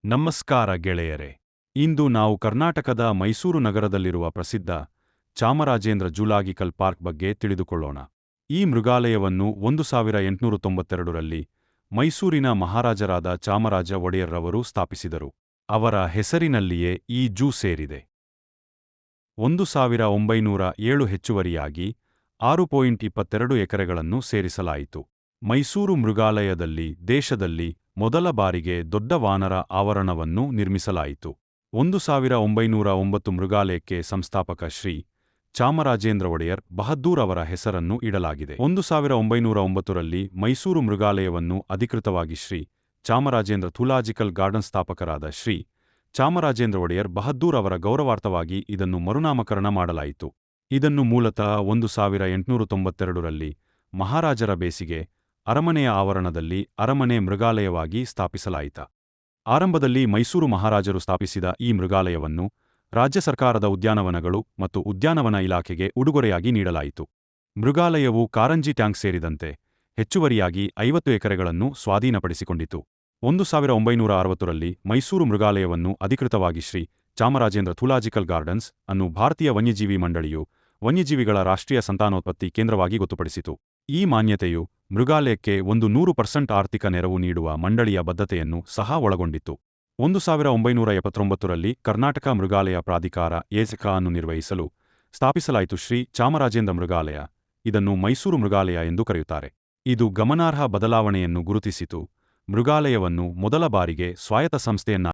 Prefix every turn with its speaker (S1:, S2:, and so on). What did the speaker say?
S1: ನಮಸ್ಕಾರ ಗೆಳೆಯರೆ. ಇಂದು ನಾವು ಕರ್ನಾಟಕದ ಮೈಸೂರು ನಗರದಲ್ಲಿರುವ ಪ್ರಸಿದ್ಧ ಚಾಮರಾಜೇಂದ್ರ ಜೂಲಾಜಿಕಲ್ ಪಾರ್ಕ್ ಬಗ್ಗೆ ತಿಳಿದುಕೊಳ್ಳೋಣ. ಈ ಮೃಗಾಲಯವನ್ನು 1892ರಲ್ಲಿ ಮೈಸೂರಿನ ಮಹಾರಾಜರಾದ ಚಾಮರಾಜ ಒಡೆಯರ್ರವರು ಸ್ಥಾಪಿಸಿದರು. ಅವರ ಹೆಸರಿನಲ್ಲಿಯೇ ಈ ಜೂ ಸೇರಿದೆ. 1907 ಹೆಚ್ಚುವರಿಯಾಗಿ 6.22 ಎಕರೆಗಳನ್ನು ಸೇರಿಸಲಾಯಿತು. ಮೈಸೂರು ಮೃಗಾಲಯದಲ್ಲಿ ದೇಶದಲ್ಲಿ ಮೊದಲ ಬಾರಿಗೆ ದೊಡ್ಡ ವಾನರ ಆವರಣವನ್ನು ನಿರ್ಮಿಸಲಾಯಿತು. 1909 ಮೃಗಾಲಯಕ್ಕೆ ಸಂಸ್ಥಾಪಕ ಶ್ರೀ ಚಾಮರಾಜೇಂದ್ರ ಒಡೆಯರ್ ಬಹದ್ದೂರ್ ಅವರ ಹೆಸರನ್ನು ಇಡಲಾಗಿದೆ. 1909ರಲ್ಲಿ ಮೈಸೂರು ಮೃಗಾಲಯವನ್ನು ಅಧಿಕೃತವಾಗಿ ಶ್ರೀ ಚಾಮರಾಜೇಂದ್ರ ಥೂಲಾಜಿಕಲ್ ಗಾರ್ಡನ್ ಸ್ಥಾಪಕರಾದ ಶ್ರೀ ಚಾಮರಾಜೇಂದ್ರ ಒಡೆಯರ್ ಬಹದ್ದೂರ್ ಅವರ ಗೌರವಾರ್ಥವಾಗಿ ಇದನ್ನು ಮರುನಾಮಕರಣ ಮಾಡಲಾಯಿತು. ಇದನ್ನು ಮೂಲತಃ 1892ರಲ್ಲಿ ಮಹಾರಾಜರ ಬೇಸಿಗೆ ಅರಮನೆಯ ಆವರಣದಲ್ಲಿ ಅರಮನೆ ಮೃಗಾಲಯವಾಗಿ ಸ್ಥಾಪಿಸಲಾಯಿತು. ಆರಂಭದಲ್ಲಿ ಮೈಸೂರು ಮಹಾರಾಜರು ಸ್ಥಾಪಿಸಿದ ಈ ಮೃಗಾಲಯವನ್ನು ರಾಜ್ಯ ಸರ್ಕಾರದ ಉದ್ಯಾನವನಗಳು ಮತ್ತು ಉದ್ಯಾನವನ ಇಲಾಖೆಗೆ ಉಡುಗೊರೆಯಾಗಿ ನೀಡಲಾಯಿತು. ಮೃಗಾಲಯವು ಕಾರಂಜಿ ಟ್ಯಾಂಕ್ ಸೇರಿದಂತೆ ಹೆಚ್ಚುವರಿಯಾಗಿ 50 ಎಕರೆಗಳನ್ನು ಸ್ವಾಧೀನಪಡಿಸಿಕೊಂಡಿತು. 1960ರಲ್ಲಿ ಮೈಸೂರು ಮೃಗಾಲಯವನ್ನು ಅಧಿಕೃತವಾಗಿ ಶ್ರೀ ಚಾಮರಾಜೇಂದ್ರ ಥೂಲಾಜಿಕಲ್ ಗಾರ್ಡನ್ಸ್ ಅನ್ನು ಭಾರತೀಯ ವನ್ಯಜೀವಿ ಮಂಡಳಿಯು ವನ್ಯಜೀವಿಗಳ ರಾಷ್ಟ್ರೀಯ ಸಂತಾನೋತ್ಪತ್ತಿ ಕೇಂದ್ರವಾಗಿ ಗೊತ್ತುಪಡಿಸಿತು. ಈ ಮಾನ್ಯತೆಯು ಮೃಗಾಲಯಕ್ಕೆ 100% ಆರ್ಥಿಕ ನೆರವು ನೀಡುವ ಮಂಡಳಿಯ ಬದ್ಧತೆಯನ್ನು ಸಹ ಒಳಗೊಂಡಿತ್ತು. 1979ರಲ್ಲಿ ಕರ್ನಾಟಕ ಮೃಗಾಲಯ ಪ್ರಾಧಿಕಾರ ಎಸ್ಕ ಅನ್ನು ನಿರ್ವಹಿಸಲು ಸ್ಥಾಪಿಸಲಾಯಿತು. ಶ್ರೀ ಚಾಮರಾಜೇಂದ್ರ ಮೃಗಾಲಯ, ಇದನ್ನು ಮೈಸೂರು ಮೃಗಾಲಯ ಎಂದು ಕರೆಯುತ್ತಾರೆ. ಇದು ಗಮನಾರ್ಹ ಬದಲಾವಣೆಯನ್ನು ಗುರುತಿಸಿತು. ಮೃಗಾಲಯವನ್ನು ಮೊದಲ ಬಾರಿಗೆ ಸ್ವಾಯತ್ತ ಸಂಸ್ಥೆಯನ್ನಾಗಿ